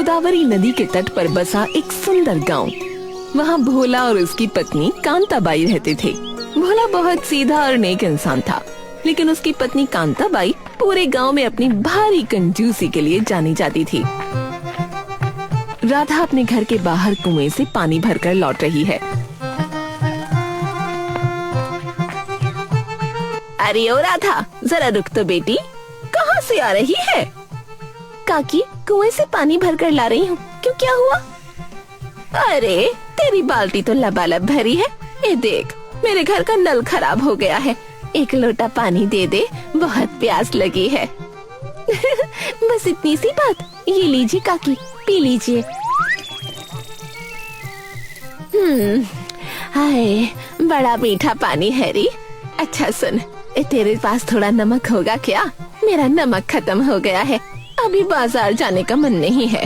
गोदावरी नदी के तट पर बसा एक सुंदर गांव। वहाँ भोला और उसकी पत्नी कांताबाई रहते थे। भोला बहुत सीधा और नेक इंसान था, लेकिन उसकी पत्नी कांताबाई पूरे गांव में अपनी भारी कंजूसी के लिए जानी जाती थी। राधा अपने घर के बाहर कुएं से पानी भरकर लौट रही है। अरे ओ राधा, जरा रुक तो बेटी, कहाँ से आ रही है? काकी, कुएं से पानी भरकर ला रही हूँ। क्यों, क्या हुआ? अरे तेरी बाल्टी तो लबालब भरी है। ये देख, मेरे घर का नल खराब हो गया है। एक लोटा पानी दे दे, बहुत प्यास लगी है। बस इतनी सी बात। ये लीजिए काकी, पी लीजिए। हाय, बड़ा मीठा पानी है री। अच्छा सुन, तेरे पास थोड़ा नमक होगा क्या? मेरा नमक खत्म हो गया है, अभी बाजार जाने का मन नहीं है।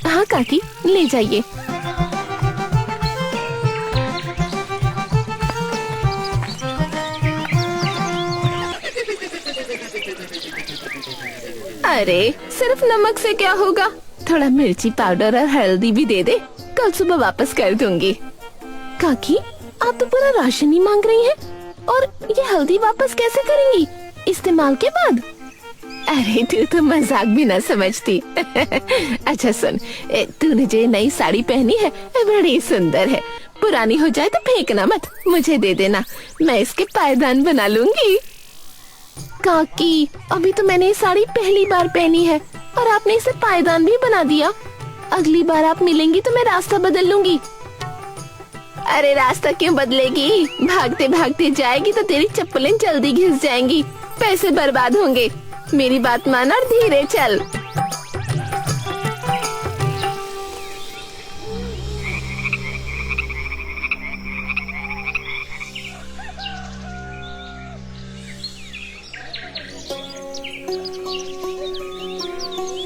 हाँ काकी, ले जाइए। अरे सिर्फ नमक से क्या होगा? थोड़ा मिर्ची पाउडर और हल्दी भी दे दे, कल सुबह वापस कर दूंगी। काकी, आप तो पूरा राशन ही मांग रही हैं, और ये हल्दी वापस कैसे करेंगी इस्तेमाल के बाद? अरे तू तो मजाक भी ना समझती। अच्छा सुन, तूने जो नई साड़ी पहनी है बड़ी सुंदर है। पुरानी हो जाए तो फेंकना मत, मुझे दे देना, मैं इसके पायदान बना लूंगी। काकी, अभी तो मैंने ये साड़ी पहली बार पहनी है और आपने इसे पायदान भी बना दिया। अगली बार आप मिलेंगी तो मैं रास्ता बदल लूंगी। अरे रास्ता क्यों बदलेगी? भागते भागते जाएगी तो तेरी चप्पलें जल्दी घिस जाएंगी, पैसे बर्बाद होंगे। मेरी बात मान और धीरे चल।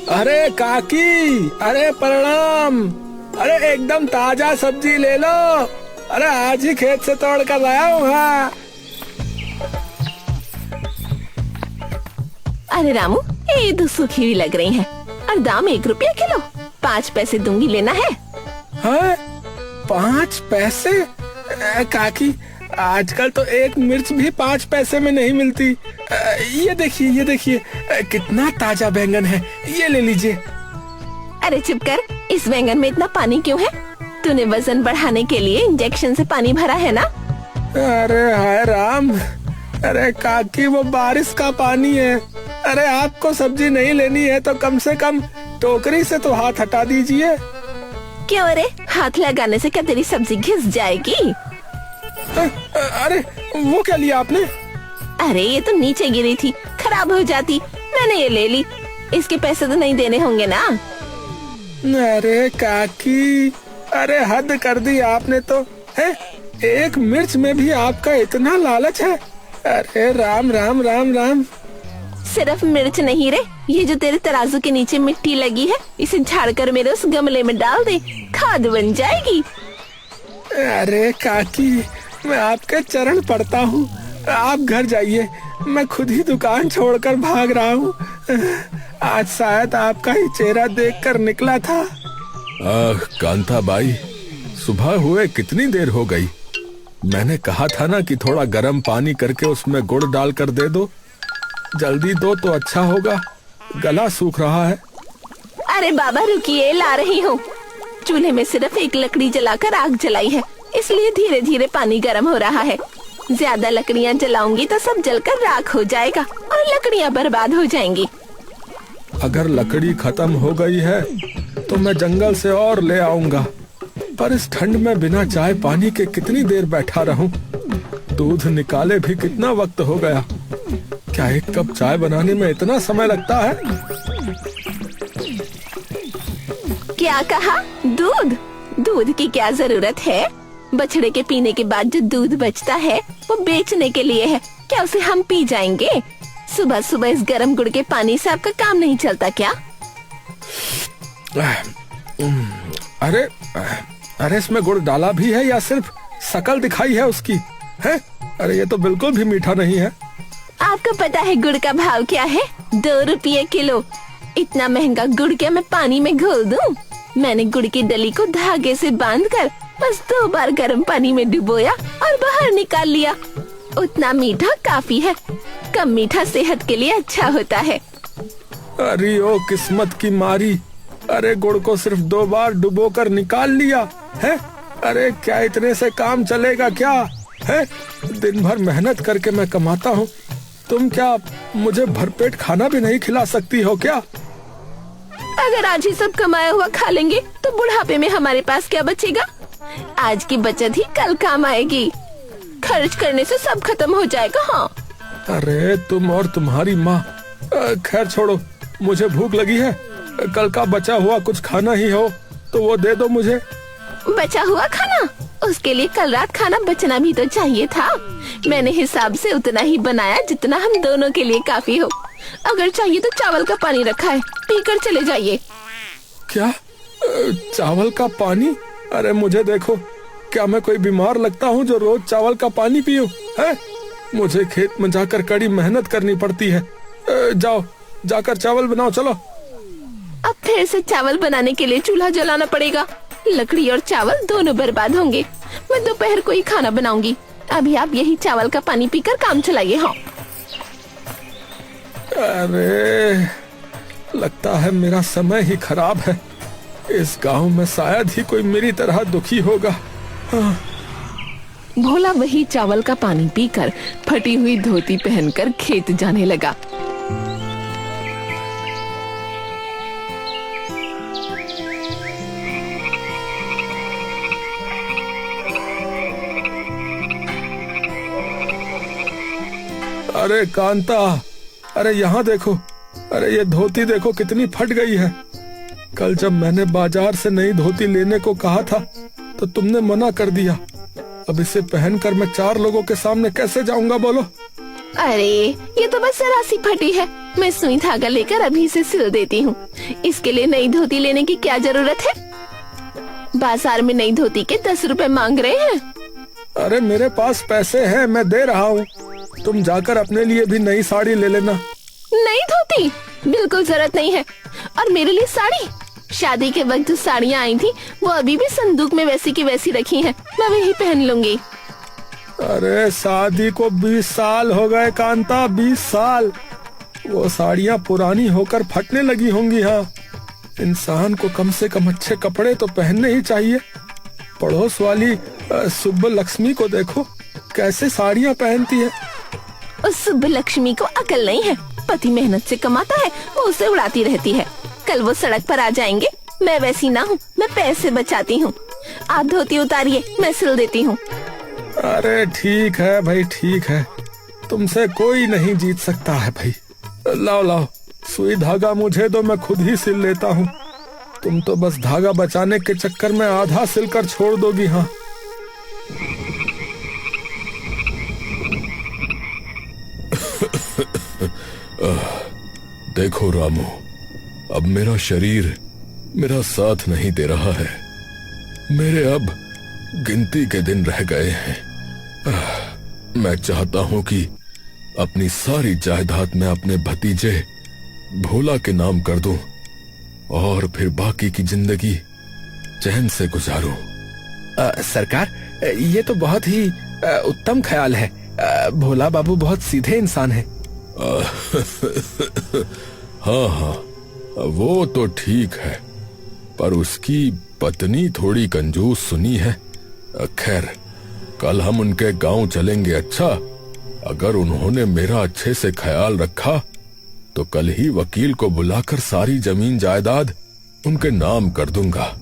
अरे काकी, अरे प्रणाम। अरे एकदम ताजा सब्जी ले लो। अरे आज ही खेत से तोड़ कर लाया हूँ। हाँ। अरे रामू, ये तो सूखी हुई लग रही है, और दाम 1 रुपया किलो। 5 पैसे दूंगी, लेना है? हाँ, 5 पैसे? काकी, आजकल तो एक मिर्च भी 5 पैसे में नहीं मिलती। ये देखिए, ये देखिए, कितना ताजा बैंगन है, ये ले लीजिए। अरे चुप कर, इस बैंगन में इतना पानी क्यों है? तूने वजन बढ़ाने के लिए इंजेक्शन से पानी भरा है ना? अरे हाय राम, अरे काकी वो बारिश का पानी है। अरे आपको सब्जी नहीं लेनी है तो कम से कम टोकरी से तो हाथ हटा दीजिए। क्यों रे, हाथ लगाने से क्या तेरी सब्जी घिस जाएगी? अरे वो क्या लिया आपने? अरे ये तो नीचे गिरी थी, खराब हो जाती, मैंने ये ले ली। इसके पैसे तो नहीं देने होंगे ना? अरे काकी, अरे हद कर दी आपने तो। है, एक मिर्च में भी आपका इतना लालच है? अरे राम राम राम राम। सिर्फ मिर्च नहीं रे, ये जो तेरे तराजू के नीचे मिट्टी लगी है, इसे झाड़कर मेरे उस गमले में डाल दे, खाद बन जाएगी। अरे काकी, मैं आपके चरण पड़ता हूँ, आप घर जाइए, मैं खुद ही दुकान छोड़कर भाग रहा हूँ। आज शायद आपका ही चेहरा देखकर निकला था। कांताबाई, सुबह हुए कितनी देर हो गई? मैंने कहा था ना कि थोड़ा गर्म पानी करके उसमें गुड़ डालकर दे दो। जल्दी दो तो अच्छा होगा, गला सूख रहा है। अरे बाबा रुकिए, ला रही हूँ। चूल्हे में सिर्फ एक लकड़ी जलाकर आग जलाई है, इसलिए धीरे धीरे पानी गर्म हो रहा है। ज्यादा लकड़ियाँ जलाऊंगी तो सब जलकर राख हो जाएगा और लकड़ियाँ बर्बाद हो जाएंगी। अगर लकड़ी खत्म हो गई है तो मैं जंगल से और ले आऊंगा, पर इस ठंड में बिना चाय पानी के कितनी देर बैठा रहूं? दूध निकाले भी कितना वक्त हो गया। क्या एक कप चाय बनाने में इतना समय लगता है? क्या कहा? दूध? दूध की क्या जरूरत है? बछड़े के पीने के बाद जो दूध बचता है वो बेचने के लिए है, क्या उसे हम पी जाएंगे? सुबह सुबह इस गर्म गुड़ के पानी से आपका काम नहीं चलता क्या? अरे अरे इसमें गुड़ डाला भी है या सिर्फ शक्ल दिखाई है उसकी? है? अरे ये तो बिल्कुल भी मीठा नहीं है। आपको पता है गुड़ का भाव क्या है? 2 रुपये किलो। इतना महंगा गुड़ क्या मैं पानी में घोल दूं? मैंने गुड़ की डली को धागे से बांधकर बस 2 बार गर्म पानी में डुबोया और बाहर निकाल लिया। उतना मीठा काफी है। कम मीठा सेहत के लिए अच्छा होता है। अरे ओ किस्मत की मारी, अरे गुड़ को सिर्फ 2 बार डुबो कर निकाल लिया है। अरे क्या इतने से काम चलेगा क्या है? दिन भर मेहनत करके मैं कमाता हूँ, तुम क्या मुझे भरपेट खाना भी नहीं खिला सकती हो क्या? अगर आज ही सब कमाया हुआ खा लेंगे तो बुढ़ापे में हमारे पास क्या बचेगा? आज की बचत ही कल काम आएगी। खर्च करने से सब खत्म हो जाएगा। हाँ। अरे तुम और तुम्हारी माँ, खैर छोड़ो, मुझे भूख लगी है। कल का बचा हुआ कुछ खाना ही हो तो वो दे दो मुझे। बचा हुआ खाना? उसके लिए कल रात खाना बचना भी तो चाहिए था। मैंने हिसाब से उतना ही बनाया जितना हम दोनों के लिए काफी हो। अगर चाहिए तो चावल का पानी रखा है, पीकर चले जाइए। क्या? चावल का पानी? अरे मुझे देखो, क्या मैं कोई बीमार लगता हूँ जो रोज चावल का पानी पीऊं? है, मुझे खेत में जाकर कड़ी मेहनत करनी पड़ती है। जाओ, जाकर चावल बनाओ, चलो। अब फिर से चावल बनाने के लिए चूल्हा जलाना पड़ेगा। लकड़ी और चावल दोनों बर्बाद होंगे। मैं दोपहर को ही खाना बनाऊंगी। अभी आप यही चावल का पानी पीकर काम चलाइए। हाँ। अरे लगता है मेरा समय ही खराब है। इस गांव में शायद ही कोई मेरी तरह दुखी होगा। हाँ। भोला वही चावल का पानी पीकर फटी हुई धोती पहनकर खेत जाने लगा। अरे कांता, अरे यहाँ देखो, अरे ये धोती देखो कितनी फट गई है। कल जब मैंने बाजार से नई धोती लेने को कहा था तो तुमने मना कर दिया। अब इसे पहनकर मैं 4 लोगों के सामने कैसे जाऊंगा बोलो? अरे ये तो बस जरा सी फटी है। मैं सुई धागा लेकर अभी से सिल देती हूँ। इसके लिए नई धोती लेने की क्या जरूरत है? बाजार में नई धोती के 10 रुपए मांग रहे हैं। अरे मेरे पास पैसे हैं, मैं दे रहा हूँ। तुम जाकर अपने लिए भी नई साड़ी ले लेना। नई धोती? बिल्कुल जरूरत नहीं है। और मेरे लिए साड़ी? शादी के वक्त जो साड़ियाँ आई थी वो अभी भी संदूक में वैसी की वैसी रखी हैं। मैं वही पहन लूंगी। अरे शादी को 20 साल हो गए कांता, 20 साल। वो साड़ियाँ पुरानी होकर फटने लगी होंगी। हाँ, इंसान को कम से कम अच्छे कपड़े तो पहनने ही चाहिए। पड़ोस वाली सुब्बा लक्ष्मी को देखो, कैसे साड़ियाँ पहनती है। उस सुब्बा लक्ष्मी को अकल नहीं है। पति मेहनत से कमाता है, वो उसे उड़ाती रहती है। कल वो सड़क पर आ जाएंगे। मैं वैसी ना हूँ, मैं पैसे बचाती हूँ। आप धोती उतारिए, मैं सिल देती हूँ। अरे ठीक है भाई, ठीक है। तुमसे कोई नहीं जीत सकता है भाई। लाओ लाओ, सुई धागा मुझे दो, मैं खुद ही सिल लेता हूँ। तुम तो बस धागा बचाने के चक्कर में आधा सिलकर छोड़ दोगी। हाँ। देखो रामू, अब मेरा शरीर मेरा साथ नहीं दे रहा है। मेरे अब गिनती के दिन रह गए हैं। मैं चाहता हूं कि अपनी सारी जायदाद मैं अपने भतीजे भोला के नाम कर दूं और फिर बाकी की जिंदगी चैन से गुजारूं। सरकार, ये तो बहुत ही उत्तम ख्याल है। भोला बाबू बहुत सीधे इंसान है। हाँ हाँ, वो तो ठीक है, पर उसकी पत्नी थोड़ी कंजूस सुनी है। खैर, कल हम उनके गांव चलेंगे। अच्छा, अगर उन्होंने मेरा अच्छे से ख्याल रखा तो कल ही वकील को बुलाकर सारी जमीन जायदाद उनके नाम कर दूंगा।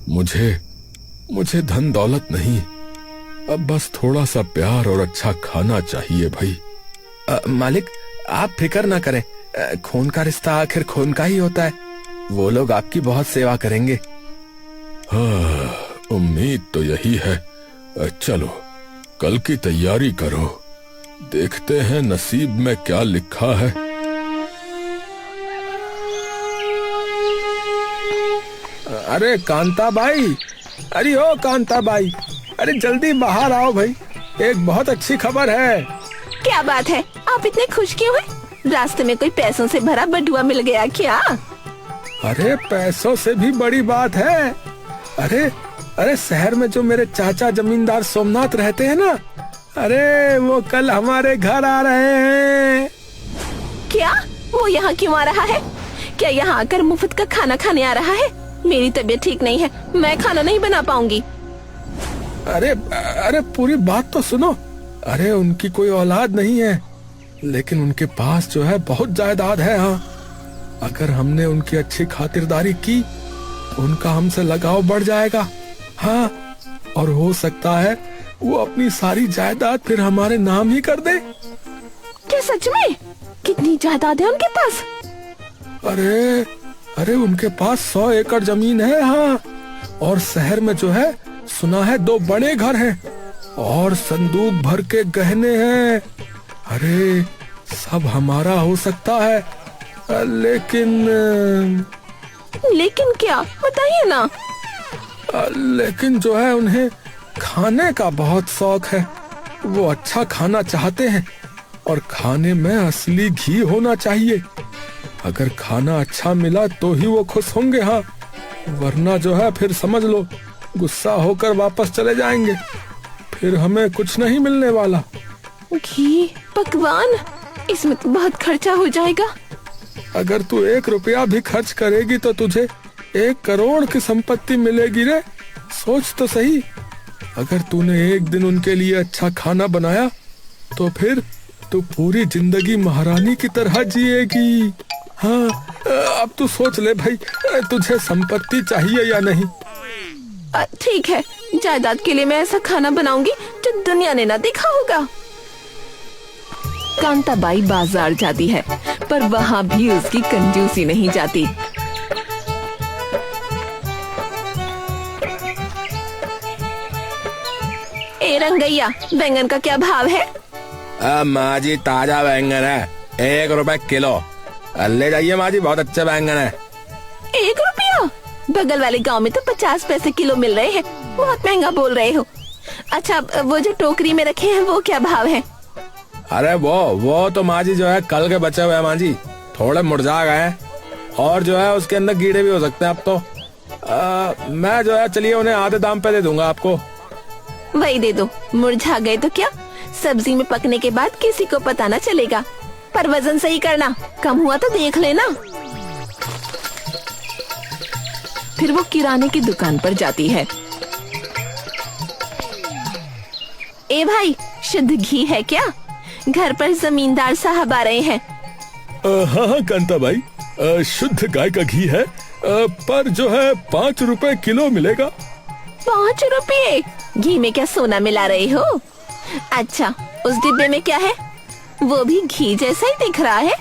मुझे धन दौलत नहीं, अब बस थोड़ा सा प्यार और अच्छा खाना चाहिए भाई। मालिक, आप फिक्र ना करें। खून का रिश्ता आखिर खून का ही होता है। वो लोग आपकी बहुत सेवा करेंगे। हाँ, उम्मीद तो यही है। चलो कल की तैयारी करो, देखते हैं नसीब में क्या लिखा है। अरे कांता बाई, अरे ओ कांता बाई, अरे जल्दी बाहर आओ भाई, एक बहुत अच्छी खबर है। क्या बात है? आप इतने खुश क्यों हैं? रास्ते में कोई पैसों से भरा बटुआ मिल गया क्या? अरे पैसों से भी बड़ी बात है। अरे अरे शहर में जो मेरे चाचा जमींदार सोमनाथ रहते हैं ना, अरे वो कल हमारे घर आ रहे हैं। क्या? वो यहाँ क्यों आ रहा है? क्या यहाँ आकर मुफ्त का खाना खाने आ रहा है? मेरी तबीयत ठीक नहीं है, मैं खाना नहीं बना पाऊंगी। अरे अरे पूरी बात तो सुनो। अरे उनकी कोई औलाद नहीं है, लेकिन उनके पास जो है बहुत जायदाद है। हाँ, अगर हमने उनकी अच्छी खातिरदारी की तो उनका हमसे लगाव बढ़ जाएगा। हाँ, और हो सकता है वो अपनी सारी जायदाद फिर हमारे नाम ही कर दे। क्या सच में? कितनी जायदाद है उनके पास? अरे अरे उनके पास 100 एकड़ जमीन है। हाँ, और शहर में जो है सुना है 2 बड़े घर हैं और संदूक भर के गहने हैं। अरे सब हमारा हो सकता है, लेकिन क्या? बताइए ना। लेकिन जो है उन्हें खाने का बहुत शौक है। वो अच्छा खाना चाहते हैं और खाने में असली घी होना चाहिए। अगर खाना अच्छा मिला तो ही वो खुश होंगे। हाँ, वरना जो है फिर समझ लो गुस्सा होकर वापस चले जाएंगे, फिर हमें कुछ नहीं मिलने वाला। घी, पकवान, इसमें तो बहुत खर्चा हो जाएगा। अगर तू 1 रुपया भी खर्च करेगी तो तुझे 1 करोड़ की संपत्ति मिलेगी रे। सोच तो सही, अगर तूने एक दिन उनके लिए अच्छा खाना बनाया तो फिर तू पूरी जिंदगी महारानी की तरह जिएगी। हाँ, अब तू सोच ले भाई, तुझे संपत्ति चाहिए या नहीं। ठीक है, जायदाद के लिए मैं ऐसा खाना बनाऊंगी जो दुनिया ने ना देखा होगा। कांताबाई बाजार जाती है, पर वहाँ भी उसकी कंजूसी नहीं जाती। ए रंगैया, बैंगन का क्या भाव है? माँ जी ताजा बैंगन है, 1 रुपए किलो। ले जाइए माँ जी, बहुत अच्छे बैंगन है। 1 रुपया? बगल वाले गांव में तो 50 पैसे किलो मिल रहे हैं, बहुत महंगा बोल रहे हो। अच्छा, वो जो टोकरी में रखे हैं वो क्या भाव है? अरे वो तो माँ जी जो है कल के बचे हुए हैं माँ जी, थोड़े मुरझा गए हैं और जो है उसके अंदर कीड़े भी हो सकते हैं। अब तो मैं जो है चलिए उन्हें आधे दाम पे दे दूंगा आपको। वही दे दो, मुरझा गए तो क्या, सब्जी में पकने के बाद किसी को पता न चलेगा। पर वजन सही करना, कम हुआ तो देख लेना। फिर वो किराने की दुकान पर जाती है। ए भाई, शुद्ध घी है क्या? घर पर जमींदार साहब आ रहे हैं। हाँ हाँ कांताबाई, शुद्ध गाय का घी है, पर जो है 5 रुपए किलो मिलेगा। 5 रुपए? घी में क्या सोना मिला रहे हो? अच्छा, उस डिब्बे में क्या है? वो भी घी जैसा ही दिख रहा है।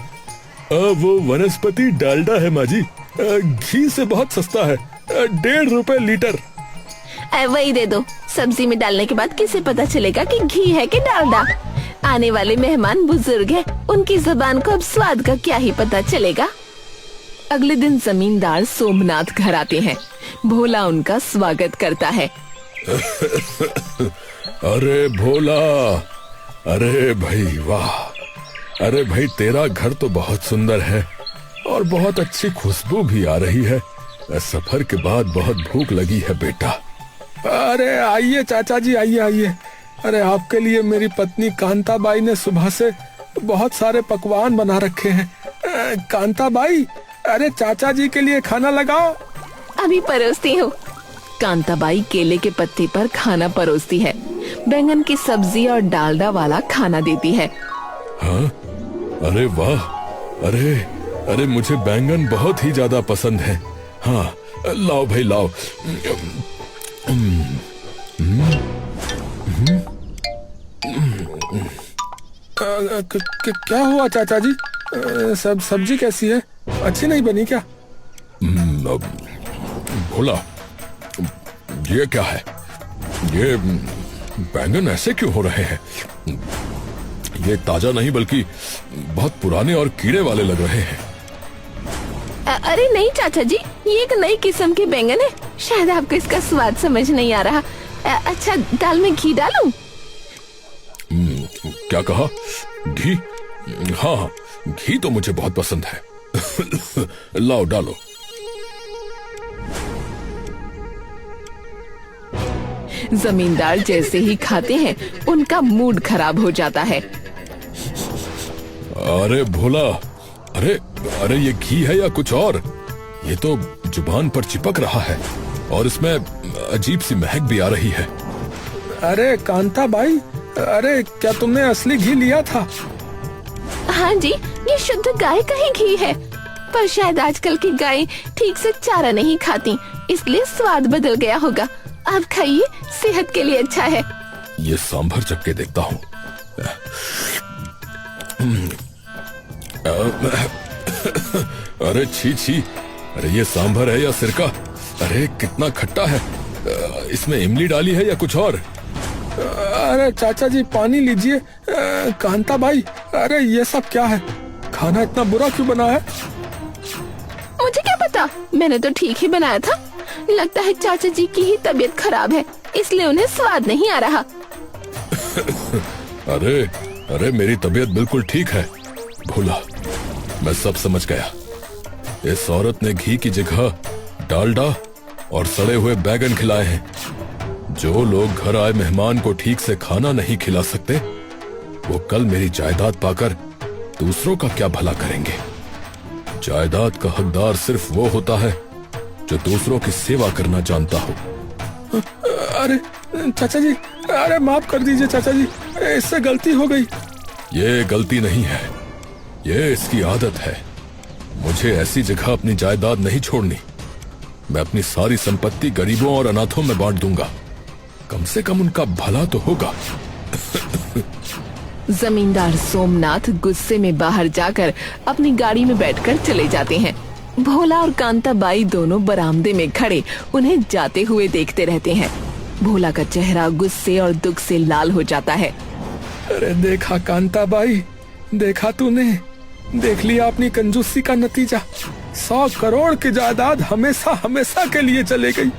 वो वनस्पति डालडा है माँ जी, घी से बहुत सस्ता है, 1.5 रुपए लीटर। वही दे दो, सब्जी में डालने के बाद किसे पता चलेगा कि घी है कि डालडा? आने वाले मेहमान बुजुर्ग हैं, उनकी जुबान को अब स्वाद का क्या ही पता चलेगा। अगले दिन जमींदार सोमनाथ घर आते हैं। भोला उनका स्वागत करता है। अरे भोला, अरे भाई वाह, अरे भाई तेरा घर तो बहुत सुंदर है और बहुत अच्छी खुशबू भी आ रही है। सफर के बाद बहुत भूख लगी है बेटा। अरे आइए चाचा जी, आइए आइए। अरे आपके लिए मेरी पत्नी कांताबाई ने सुबह से बहुत सारे पकवान बना रखे हैं। कांताबाई, अरे चाचा जी के लिए खाना लगाओ। अभी परोसती हूँ। कांताबाई केले के पत्ते पर खाना परोसती है, बैंगन की सब्जी और डालडा वाला खाना देती है। हाँ, अरे वाह, अरे अरे मुझे बैंगन बहुत ही ज्यादा पसंद है। हाँ, लाओ भाई लाओ। क्या हुआ चाचा जी? सब्जी कैसी है? अच्छी नहीं बनी क्या? भोला, ये क्या है? ये बैंगन ऐसे क्यों हो रहे हैं? ये ताजा नहीं बल्कि बहुत पुराने और कीड़े वाले लग रहे हैं। अरे नहीं चाचा जी, ये एक नई किस्म के बैंगन है, शायद आपको इसका स्वाद समझ नहीं आ रहा। अच्छा, दाल में घी डालूं? क्या कहा? घी? हाँ, घी तो मुझे बहुत पसंद है। लाओ डालो। जमींदार जैसे ही खाते हैं उनका मूड खराब हो जाता है। अरे भोला, अरे अरे ये घी है या कुछ और? ये तो जुबान पर चिपक रहा है और इसमें अजीब सी महक भी आ रही है। अरे कांता बाई, अरे क्या तुमने असली घी लिया था? हाँ जी, ये शुद्ध गाय का ही घी है, पर शायद आजकल की गाय ठीक से चारा नहीं खाती, इसलिए स्वाद बदल गया होगा। आप खाइए, सेहत के लिए अच्छा है। ये सांभर चख के देखता हूँ। अरे छी छी, अरे ये सांभर है या सिरका? अरे कितना खट्टा है। इसमें इमली डाली है या कुछ और? अरे चाचा जी पानी लीजिए। कांता बाई, अरे ये सब क्या है? खाना इतना बुरा क्यों बना है? मुझे क्या पता, मैंने तो ठीक ही बनाया था। लगता है चाचा जी की ही तबीयत खराब है, इसलिए उन्हें स्वाद नहीं आ रहा। अरे अरे मेरी तबीयत बिल्कुल ठीक है भोला, मैं सब समझ गया। इस औरत ने घी की जगह डालडा और सड़े हुए बैगन खिलाए हैं। जो लोग घर आए मेहमान को ठीक से खाना नहीं खिला सकते, वो कल मेरी जायदाद पाकर दूसरों का क्या भला करेंगे। जायदाद का हकदार सिर्फ वो होता है जो दूसरों की सेवा करना जानता हो। अरे चाचा जी, अरे माफ कर दीजिए चाचा जी, इससे गलती हो गई। ये गलती नहीं है, ये इसकी आदत है। मुझे ऐसी जगह अपनी जायदाद नहीं छोड़नी। मैं अपनी सारी संपत्ति गरीबों और अनाथों में बांट दूंगा, कम से कम उनका भला तो होगा। जमींदार सोमनाथ गुस्से में बाहर जाकर अपनी गाड़ी में बैठकर चले जाते हैं। भोला और कांता बाई दोनों बरामदे में खड़े उन्हें जाते हुए देखते रहते हैं। भोला का चेहरा गुस्से और दुख से लाल हो जाता है। अरे देखा कांता बाई, देखा तूने, देख लिया अपनी कंजूसी का नतीजा। 100 करोड़ की जायदाद हमेशा हमेशा के लिए चले गई।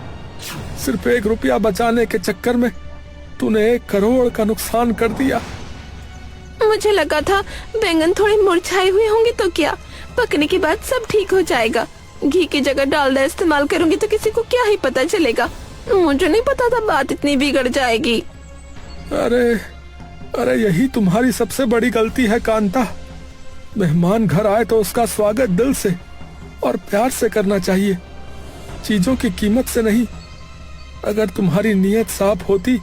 सिर्फ 1 रुपया बचाने के चक्कर में तूने 1 करोड़ का नुकसान कर दिया। मुझे लगा था बैंगन थोड़े मुरझाए हुए होंगे तो क्या, पकने के बाद सब ठीक हो जाएगा। घी की जगह डालडा इस्तेमाल करूंगी तो किसी को क्या ही पता चलेगा। मुझे नहीं पता था बात इतनी बिगड़ जाएगी। अरे अरे यही तुम्हारी सबसे बड़ी गलती है कांता। मेहमान घर आए तो उसका स्वागत दिल से और प्यार से करना चाहिए, चीजों की कीमत से नहीं। अगर तुम्हारी नीयत साफ होती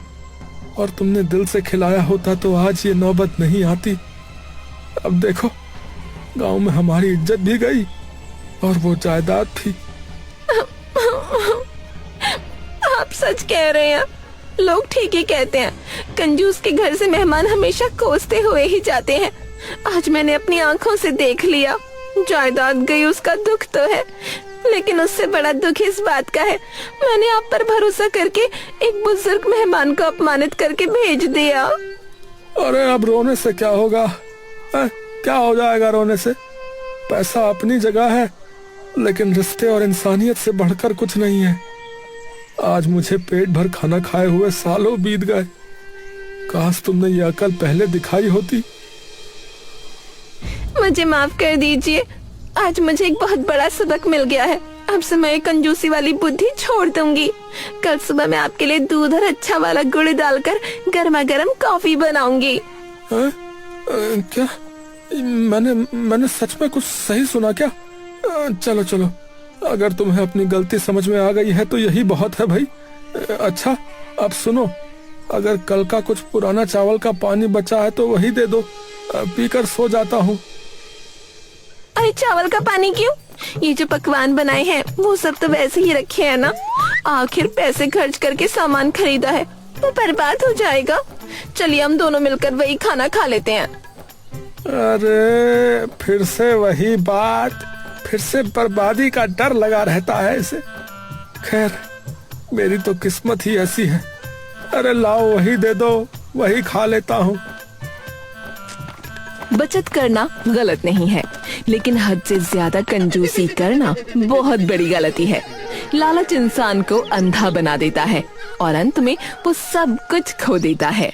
और तुमने दिल से खिलाया होता तो आज ये नौबत नहीं आती। अब देखो, गांव में हमारी इज्जत भी गई और वो जायदाद भी। आप सच कह रहे हैं, लोग ठीक ही कहते हैं। कंजूस के घर से मेहमान हमेशा कोसते हुए ही जाते हैं। आज मैंने अपनी आंखों से देख लिया। जायदाद गई उसका दुख तो है, लेकिन उससे बड़ा दुख इस बात का है मैंने आप पर भरोसा करके एक बुजुर्ग मेहमान को अपमानित करके भेज दिया। अरे अब रोने से क्या होगा? क्या हो जाएगा रोने से? पैसा अपनी जगह है, लेकिन रिश्ते और इंसानियत से बढ़कर कुछ नहीं है। आज मुझे पेट भर खाना खाए हुए सालों बीत गए। काश तुमने ये अकल पहले दिखाई होती। मुझे माफ कर दीजिए, आज मुझे एक बहुत बड़ा सबक मिल गया है। अब से मैं कंजूसी वाली बुद्धि छोड़ दूंगी। कल सुबह मैं आपके लिए दूध और अच्छा वाला गुड़ डालकर गर्मा गर्म कॉफी बनाऊंगी। क्या? मैंने सच में कुछ सही सुना क्या? चलो चलो, अगर तुम्हें अपनी गलती समझ में आ गई है तो यही बहुत है भाई। अच्छा अब सुनो, अगर कल का कुछ पुराना चावल का पानी बचा है तो वही दे दो, पीकर सो जाता हूँ। अरे चावल का पानी क्यों? ये जो पकवान बनाए हैं वो सब तो वैसे ही रखे हैं ना। आखिर पैसे खर्च करके सामान खरीदा है तो बर्बाद हो जाएगा। चलिए हम दोनों मिलकर वही खाना खा लेते हैं। अरे फिर से वही बात, फिर से बर्बादी का डर लगा रहता है इसे। खैर मेरी तो किस्मत ही ऐसी है। अरे लाओ वही दे दो, वही खा लेता हूँ। बचत करना गलत नहीं है, लेकिन हद से ज्यादा कंजूसी करना बहुत बड़ी गलती है। लालच इंसान को अंधा बना देता है और अंत में वो सब कुछ खो देता है।